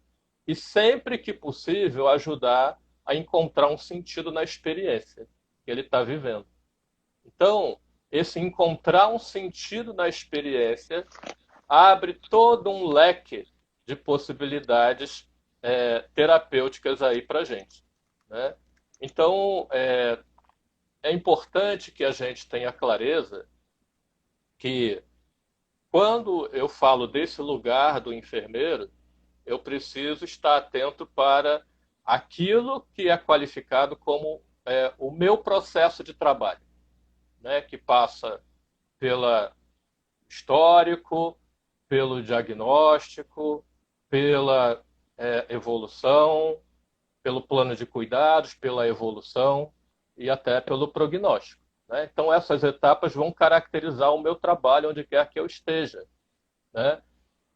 [SPEAKER 2] e sempre que possível, ajudar a encontrar um sentido na experiência que ele está vivendo. Então, esse encontrar um sentido na experiência abre todo um leque de possibilidades terapêuticas aí para gente, né? Então, é importante que a gente tenha clareza que quando eu falo desse lugar do enfermeiro, eu preciso estar atento para aquilo que é qualificado como o meu processo de trabalho, né? Que passa pelo histórico, pelo diagnóstico, pela evolução, pelo plano de cuidados, pela evolução e até pelo prognóstico, né? Então, essas etapas vão caracterizar o meu trabalho onde quer que eu esteja, né?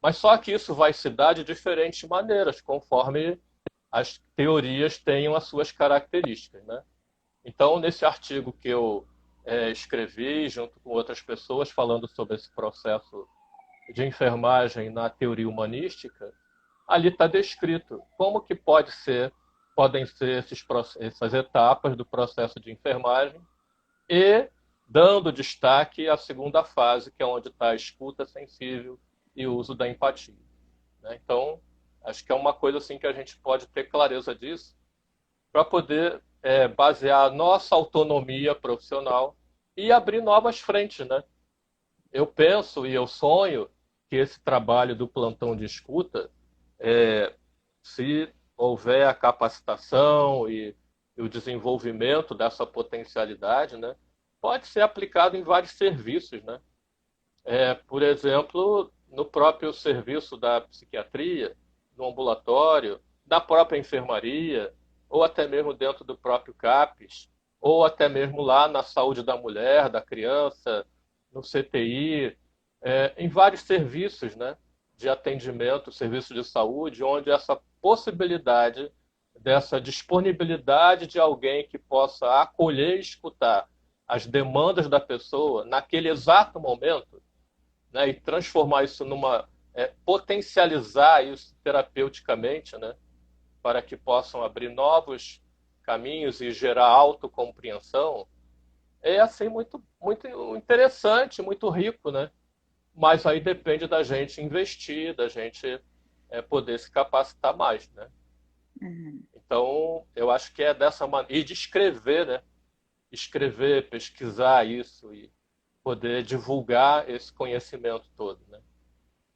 [SPEAKER 2] Mas só que isso vai se dar de diferentes maneiras, conforme as teorias tenham as suas características, né? Então, nesse artigo que eu escrevi, junto com outras pessoas, falando sobre esse processo de enfermagem na teoria humanística, ali está descrito como que podem ser essas etapas do processo de enfermagem e dando destaque à segunda fase, que é onde está a escuta sensível e o uso da empatia, né? Então, acho que é uma coisa assim que a gente pode ter clareza disso para poder basear a nossa autonomia profissional e abrir novas frentes, né? Eu penso e eu sonho que esse trabalho do plantão de escuta, se houver a capacitação e o desenvolvimento dessa potencialidade, né, pode ser aplicado em vários serviços, né? Por exemplo, no próprio serviço da psiquiatria, no ambulatório, da própria enfermaria, ou até mesmo dentro do próprio CAPES, ou até mesmo lá na saúde da mulher, da criança, no CTI, em vários serviços, né, de atendimento, serviço de saúde, onde essa possibilidade dessa disponibilidade de alguém que possa acolher e escutar as demandas da pessoa naquele exato momento, né, e transformar isso potencializar isso terapeuticamente, né, para que possam abrir novos caminhos e gerar autocompreensão, é assim muito interessante, muito rico, né? Mas aí depende da gente investir, da gente poder se capacitar mais, né?
[SPEAKER 1] Uhum.
[SPEAKER 2] Então, eu acho que é dessa maneira. E de escrever, né? Escrever, pesquisar isso e poder divulgar esse conhecimento todo, né?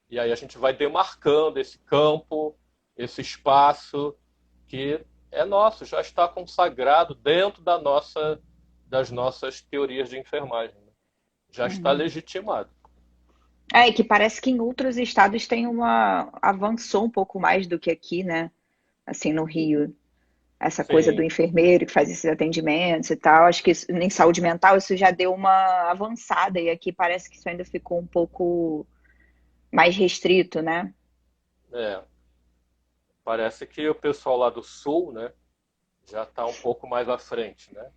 [SPEAKER 2] E aí a gente vai demarcando esse campo, esse espaço que é nosso, já está consagrado dentro das nossas teorias de enfermagem, né? Já está
[SPEAKER 1] Uhum.
[SPEAKER 2] legitimado.
[SPEAKER 1] É, e que parece que em outros estados tem avançou um pouco mais do que aqui, né? Assim, no Rio. Essa coisa do
[SPEAKER 2] Sim,
[SPEAKER 1] enfermeiro que faz esses atendimentos e tal. Acho que em saúde mental isso já deu uma avançada, e aqui parece que isso ainda ficou um pouco mais restrito, né?
[SPEAKER 2] é. Parece que o pessoal lá do sul, né, já está um pouco mais à frente, né,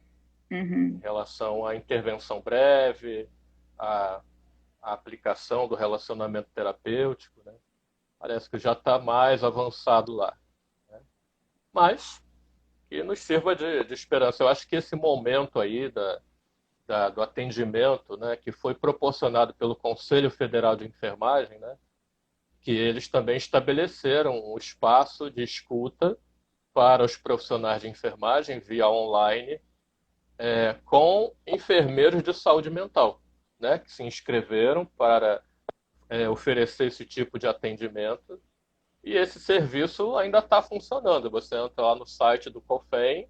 [SPEAKER 2] em
[SPEAKER 1] Uhum.
[SPEAKER 2] relação à intervenção breve, à, à aplicação do relacionamento terapêutico, né. Parece que já está mais avançado lá, né? Mas que nos sirva de esperança. Eu acho que esse momento aí do atendimento, né, que foi proporcionado pelo Conselho Federal de Enfermagem, né, que eles também estabeleceram um espaço de escuta para os profissionais de enfermagem via online, com enfermeiros de saúde mental, né, que se inscreveram para oferecer esse tipo de atendimento. E esse serviço ainda está funcionando. Você entra lá no site do COFEM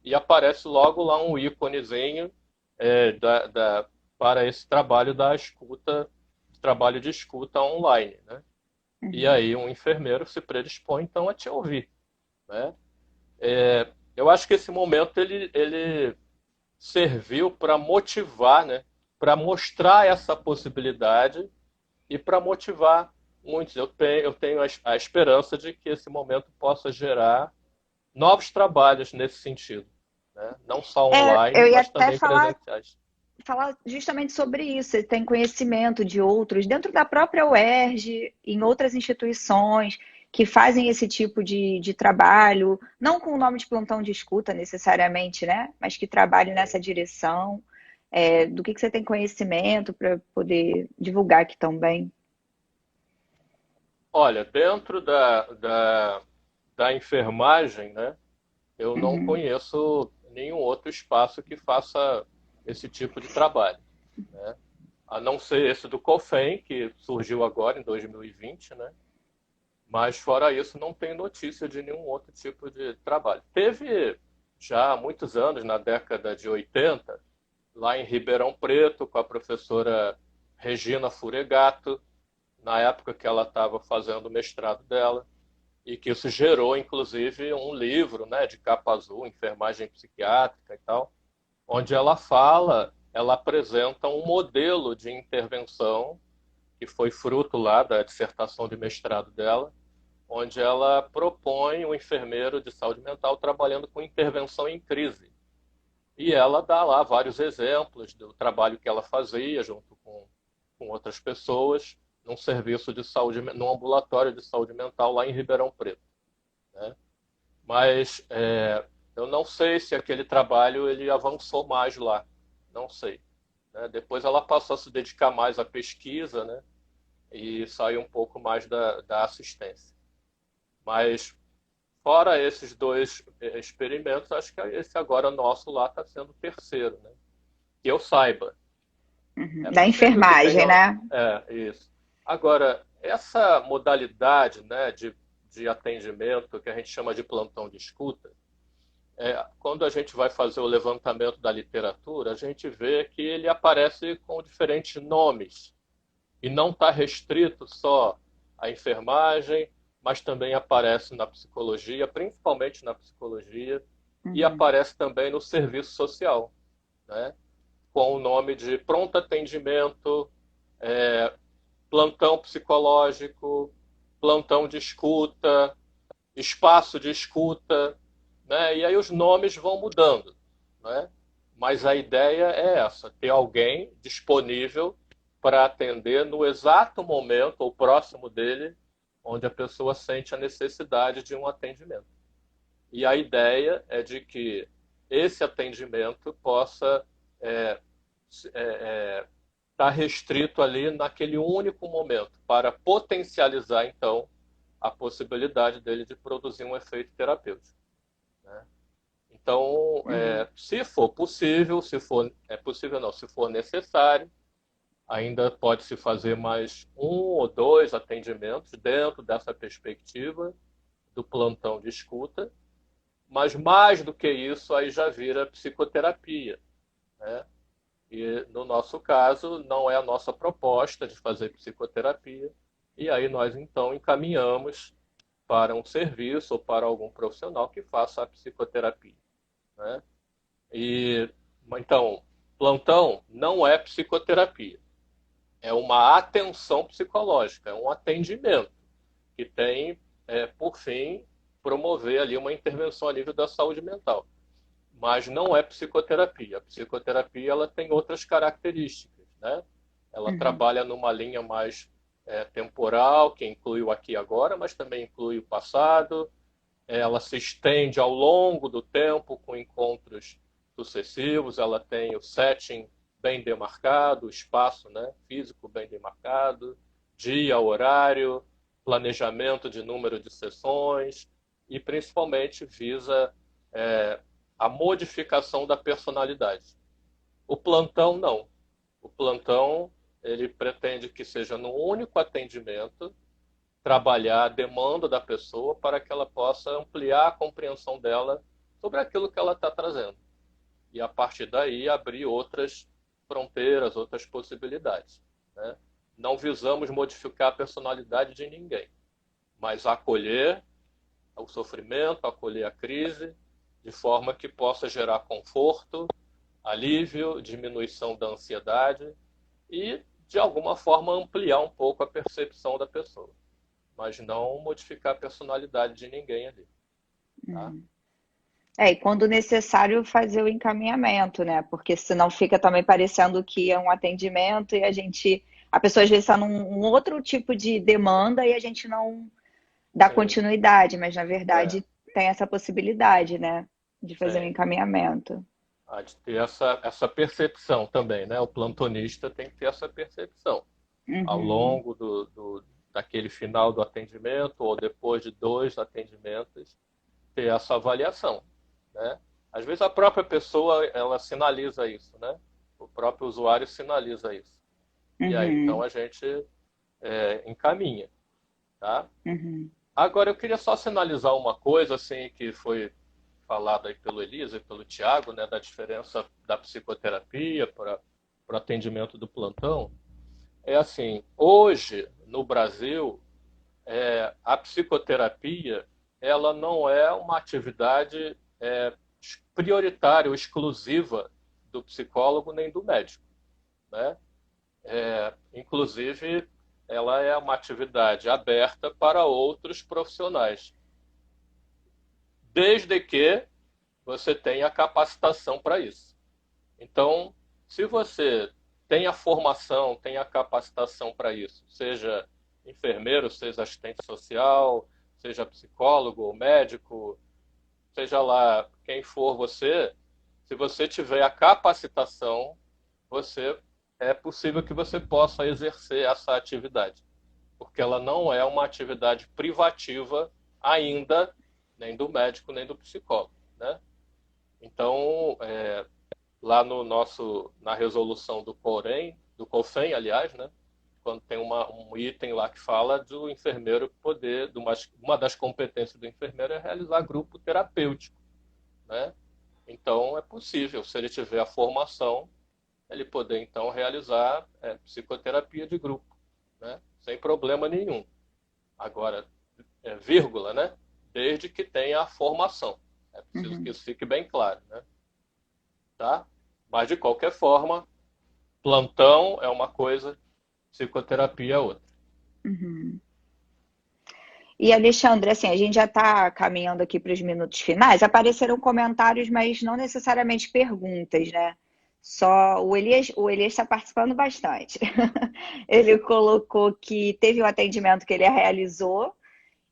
[SPEAKER 2] e aparece logo lá um íconezinho é, da, da, para esse trabalho da escuta, trabalho de escuta online, né? E
[SPEAKER 1] Uhum.
[SPEAKER 2] aí um enfermeiro se predispõe então a te ouvir, né? Eu acho que esse momento ele serviu para motivar, né? Para mostrar essa possibilidade e para motivar muitos. Eu tenho a esperança de que esse momento possa gerar novos trabalhos nesse sentido, né? Não só
[SPEAKER 1] Eu
[SPEAKER 2] online,
[SPEAKER 1] ia
[SPEAKER 2] mas
[SPEAKER 1] até
[SPEAKER 2] também presenciais.
[SPEAKER 1] falar justamente sobre isso. Você tem conhecimento de outros, dentro da própria UERJ, em outras instituições que fazem esse tipo de trabalho, não com o nome de plantão de escuta necessariamente, né? Mas que trabalhem nessa direção. Do que você tem conhecimento para poder divulgar aqui também?
[SPEAKER 2] Olha, dentro da enfermagem, né, eu não
[SPEAKER 1] Uhum.
[SPEAKER 2] conheço nenhum outro espaço que faça esse tipo de trabalho, né? A não ser esse do COFEM, que surgiu agora em 2020, né? Mas fora isso, não tem notícia de nenhum outro tipo de trabalho. Teve já há muitos anos, na década de 80, lá em Ribeirão Preto, com a professora Regina Furegato, na época que ela estava fazendo o mestrado dela, e que isso gerou, inclusive, um livro, né, de capa azul, Enfermagem Psiquiátrica e tal, onde ela apresenta um modelo de intervenção que foi fruto lá da dissertação de mestrado dela, onde ela propõe um enfermeiro de saúde mental trabalhando com intervenção em crise. E ela dá lá vários exemplos do trabalho que ela fazia junto com outras pessoas num serviço de saúde, num ambulatório de saúde mental lá em Ribeirão Preto, né? Mas eu não sei se aquele trabalho ele avançou mais lá, não sei, né? Depois ela passou a se dedicar mais à pesquisa, né? E saiu um pouco mais da assistência. Mas fora esses dois experimentos, acho que esse agora nosso lá está sendo o terceiro, né? Que eu saiba. É
[SPEAKER 1] Da
[SPEAKER 2] possível que
[SPEAKER 1] enfermagem,
[SPEAKER 2] tenha.
[SPEAKER 1] né?
[SPEAKER 2] Isso. Agora, essa modalidade, né, de atendimento, que a gente chama de plantão de escuta, quando a gente vai fazer o levantamento da literatura, a gente vê que ele aparece com diferentes nomes. E não está restrito só à enfermagem, mas também aparece na psicologia, principalmente na psicologia, e aparece também no serviço social, né? Com o nome de pronto atendimento, plantão psicológico, plantão de escuta, espaço de escuta, né? E aí os nomes vão mudando, né? Mas a ideia é essa, ter alguém disponível para atender no exato momento ou próximo dele, onde a pessoa sente a necessidade de um atendimento. E a ideia é de que esse atendimento possa estar restrito ali naquele único momento, para potencializar, então, a possibilidade dele de produzir um efeito terapêutico, né? Então, se for possível, se for necessário, ainda pode-se fazer mais um ou dois atendimentos dentro dessa perspectiva do plantão de escuta, mas mais do que isso, aí já vira psicoterapia, né? E no nosso caso, não é a nossa proposta de fazer psicoterapia, e aí nós então encaminhamos para um serviço ou para algum profissional que faça a psicoterapia, né? E então, plantão não é psicoterapia. É uma atenção psicológica, é um atendimento que tem, por fim, promover ali uma intervenção a nível da saúde mental. Mas não é psicoterapia. A psicoterapia ela tem outras características, né? Ela trabalha numa linha mais temporal, que inclui o aqui e agora, mas também inclui o passado. Ela se estende ao longo do tempo com encontros sucessivos. Ela tem o setting bem demarcado, o espaço, né, físico bem demarcado, dia, horário, planejamento de número de sessões e principalmente visa a modificação da personalidade. O plantão não. O plantão ele pretende que seja num único atendimento trabalhar a demanda da pessoa para que ela possa ampliar a compreensão dela sobre aquilo que ela está trazendo. E a partir daí abrir outras fronteiras, outras possibilidades, né? Não visamos modificar a personalidade de ninguém, mas acolher o sofrimento, acolher a crise, de forma que possa gerar conforto, alívio, diminuição da ansiedade e, de alguma forma, ampliar um pouco a percepção da pessoa, mas não modificar a personalidade de ninguém ali, tá?
[SPEAKER 1] E quando necessário fazer o encaminhamento, né? Porque senão fica também parecendo que é um atendimento e a pessoa às vezes está num outro tipo de demanda e a gente não dá
[SPEAKER 2] Sim,
[SPEAKER 1] continuidade, mas na
[SPEAKER 2] é,
[SPEAKER 1] verdade tem essa possibilidade, né? De fazer o
[SPEAKER 2] tem.
[SPEAKER 1] encaminhamento.
[SPEAKER 2] Há de ter essa percepção também, né? O plantonista tem que ter essa percepção. Ao
[SPEAKER 1] Uhum,
[SPEAKER 2] longo daquele final do atendimento ou depois de dois atendimentos, ter essa avaliação, né? Às vezes a própria pessoa, ela sinaliza isso, né? O próprio usuário sinaliza isso. E aí, então,
[SPEAKER 1] Uhum,
[SPEAKER 2] a gente encaminha, tá?
[SPEAKER 1] uhum,
[SPEAKER 2] Agora, eu queria só sinalizar uma coisa, assim, que foi falado aí pelo Elisa e pelo Tiago, né, da diferença da psicoterapia para o atendimento do plantão. É assim, hoje, no Brasil, a psicoterapia, ela não é uma atividade prioritária ou exclusiva do psicólogo nem do médico, né? Inclusive, ela é uma atividade aberta para outros profissionais, desde que você tenha capacitação para isso. Então, se você tem a formação, tem a capacitação para isso, seja enfermeiro, seja assistente social, seja psicólogo ou médico, seja lá quem for você, se você tiver a capacitação, você é possível que você possa exercer essa atividade, porque ela não é uma atividade privativa ainda, nem do médico, nem do psicólogo, né? Então, lá no na resolução do Corém, do COFEN, aliás, né? Quando tem um item lá que fala do enfermeiro poder, uma das competências do enfermeiro é realizar grupo terapêutico, né? Então, é possível, se ele tiver a formação, ele poder, então, realizar psicoterapia de grupo, né? Sem problema nenhum. Agora, vírgula, né? Desde que tenha a formação. É preciso que
[SPEAKER 1] uhum,
[SPEAKER 2] isso fique bem claro, né? Tá? Mas, de qualquer forma, plantão é uma coisa, psicoterapia é outra.
[SPEAKER 1] uhum. E, Alexandre, assim, a gente já está caminhando aqui para os minutos finais. Apareceram comentários, mas não necessariamente perguntas, né? Só o Elias está participando bastante. Ele colocou que teve um atendimento que ele realizou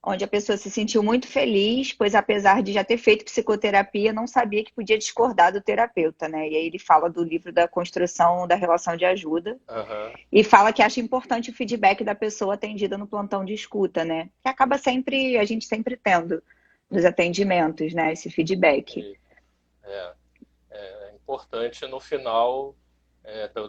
[SPEAKER 1] onde a pessoa se sentiu muito feliz, pois apesar de já ter feito psicoterapia, não sabia que podia discordar do terapeuta, né? E aí ele fala do livro da construção da relação de ajuda
[SPEAKER 2] Aham.
[SPEAKER 1] e fala que acha importante o feedback da pessoa atendida no plantão de escuta, né? Que acaba sempre, a gente sempre tendo nos atendimentos, né? Esse feedback.
[SPEAKER 2] E é, é importante no final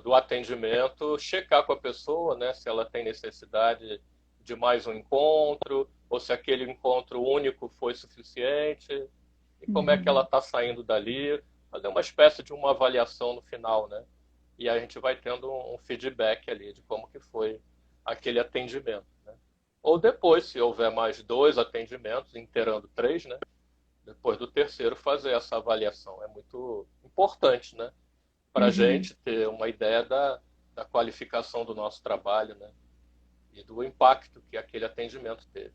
[SPEAKER 2] do atendimento checar com a pessoa, né, se ela tem necessidade de mais um encontro ou se aquele encontro único foi suficiente e como é que ela
[SPEAKER 1] Uhum,
[SPEAKER 2] está saindo dali, fazer uma espécie de uma avaliação no final, né? E a gente vai tendo um feedback ali de como que foi aquele atendimento, né? Ou depois, se houver mais dois atendimentos, inteirando três, né? Depois do terceiro, fazer essa avaliação. É muito importante, né? Para a
[SPEAKER 1] uhum.
[SPEAKER 2] gente ter uma ideia da qualificação do nosso trabalho, né? E do impacto que aquele atendimento teve.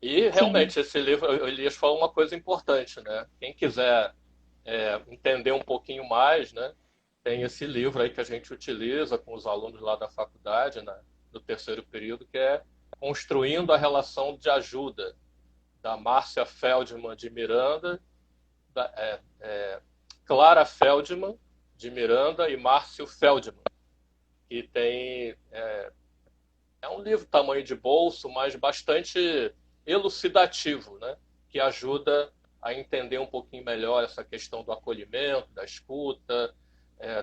[SPEAKER 2] E
[SPEAKER 1] Sim.
[SPEAKER 2] realmente esse livro, o Elias falou uma coisa importante, né? Quem quiser entender um pouquinho mais, né? Tem esse livro aí que a gente utiliza com os alunos lá da faculdade, né? Do terceiro período, que é Construindo a Relação de Ajuda, da Márcia Feldman de Miranda, da, Clara Feldman de Miranda e Márcio Feldman, que tem um livro tamanho de bolso, mas bastante elucidativo, né? Que ajuda a entender um pouquinho melhor essa questão do acolhimento, da escuta,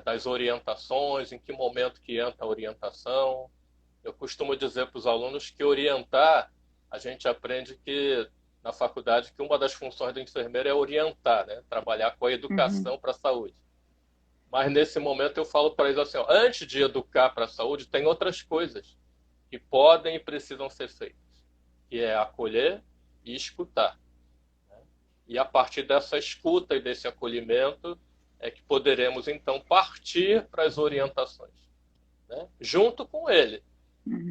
[SPEAKER 2] das orientações, em que momento que entra a orientação. Eu costumo dizer para os alunos que orientar, a gente aprende que na faculdade que uma das funções do enfermeiro é orientar, né? Trabalhar com a
[SPEAKER 1] Uhum,
[SPEAKER 2] educação para a saúde. Mas nesse momento eu falo para eles assim, ó, antes de educar para a saúde, tem outras coisas que podem e precisam ser feitas, que é acolher e escutar. E a partir dessa escuta e desse acolhimento é que poderemos então partir para as orientações, né? Junto com ele,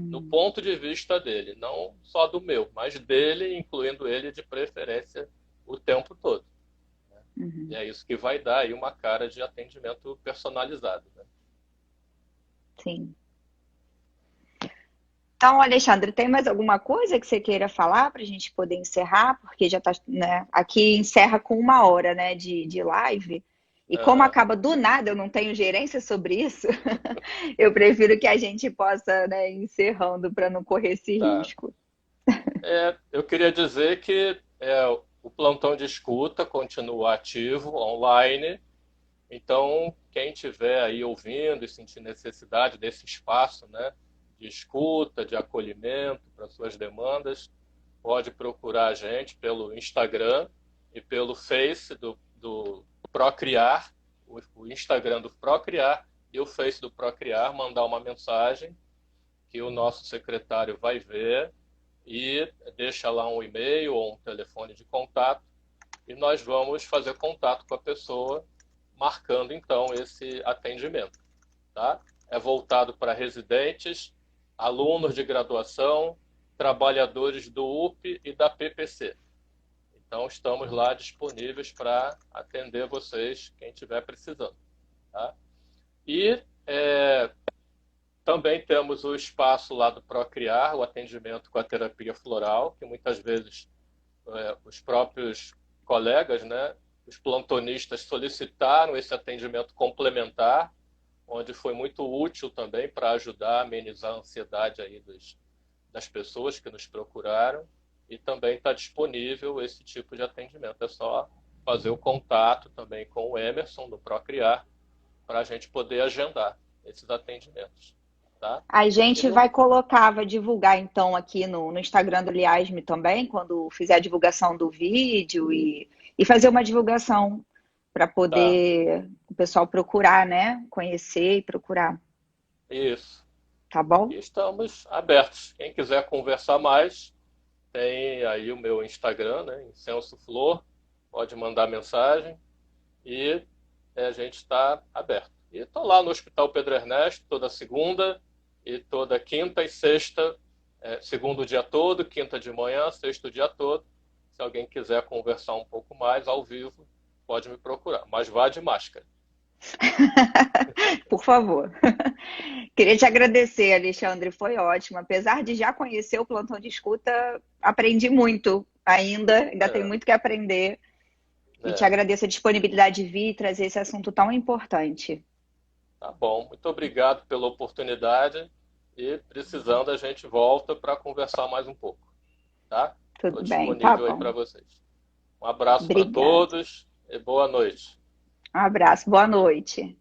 [SPEAKER 2] do
[SPEAKER 1] uhum,
[SPEAKER 2] ponto de vista dele, não só do meu, mas dele, incluindo ele de preferência o tempo todo. E
[SPEAKER 1] uhum.
[SPEAKER 2] é isso que vai dar aí uma cara de atendimento personalizado, né?
[SPEAKER 1] Sim. Então, Alexandre, tem mais alguma coisa que você queira falar para a gente poder encerrar? Porque já está, né? Aqui encerra com 1 hora, né, de live. E como
[SPEAKER 2] Uhum.
[SPEAKER 1] acaba do nada, eu não tenho gerência sobre isso, eu prefiro que a gente possa, né, ir encerrando para não correr esse
[SPEAKER 2] Tá.
[SPEAKER 1] risco.
[SPEAKER 2] Eu queria dizer que o plantão de escuta continua ativo, online. Então, quem estiver aí ouvindo e sentir necessidade desse espaço, né, de escuta, de acolhimento para suas demandas, pode procurar a gente pelo Instagram e pelo Face do Procriar, o Instagram do Procriar e o Face do Procriar, mandar uma mensagem que o nosso secretário vai ver e deixa lá um e-mail ou um telefone de contato e nós vamos fazer contato com a pessoa, marcando então esse atendimento. Tá? É voltado para residentes, alunos de graduação, trabalhadores do UP e da PPC. Então estamos lá disponíveis para atender vocês, quem estiver precisando. Tá? E também temos o espaço lá do Procriar, o atendimento com a terapia floral, que muitas vezes os próprios colegas, né, os plantonistas solicitaram esse atendimento complementar, onde foi muito útil também para ajudar a amenizar a ansiedade aí das pessoas que nos procuraram, e também está disponível esse tipo de atendimento. É só fazer o contato também com o Emerson, do Procriar, para a gente poder agendar esses atendimentos. Tá?
[SPEAKER 1] A gente vai divulgar então aqui no Instagram do Liasme também, quando fizer a divulgação do vídeo e fazer uma divulgação para poder o pessoal procurar, né? Conhecer e procurar.
[SPEAKER 2] Isso.
[SPEAKER 1] Tá bom?
[SPEAKER 2] E estamos abertos. Quem quiser conversar mais, tem aí o meu Instagram, né? Incenso Flor, pode mandar mensagem e a gente está aberto. E estou lá no Hospital Pedro Ernesto toda segunda e toda quinta e sexta, segundo o dia todo, quinta de manhã, sexto o dia todo. Se alguém quiser conversar um pouco mais ao vivo, pode me procurar, mas vá de máscara.
[SPEAKER 1] Por favor. Queria te agradecer, Alexandre, foi ótimo. Apesar de já conhecer o plantão de escuta, aprendi muito ainda tem muito que aprender. E te agradeço a disponibilidade de vir e trazer esse assunto tão importante.
[SPEAKER 2] Tá bom, muito obrigado pela oportunidade e precisando a gente volta para conversar mais um pouco, tá?
[SPEAKER 1] Tudo
[SPEAKER 2] Estou
[SPEAKER 1] bem,
[SPEAKER 2] disponível
[SPEAKER 1] tá
[SPEAKER 2] aí
[SPEAKER 1] bom.
[SPEAKER 2] para vocês. Um abraço para
[SPEAKER 1] Obrigada.
[SPEAKER 2] todos e boa noite.
[SPEAKER 1] Um abraço, boa noite.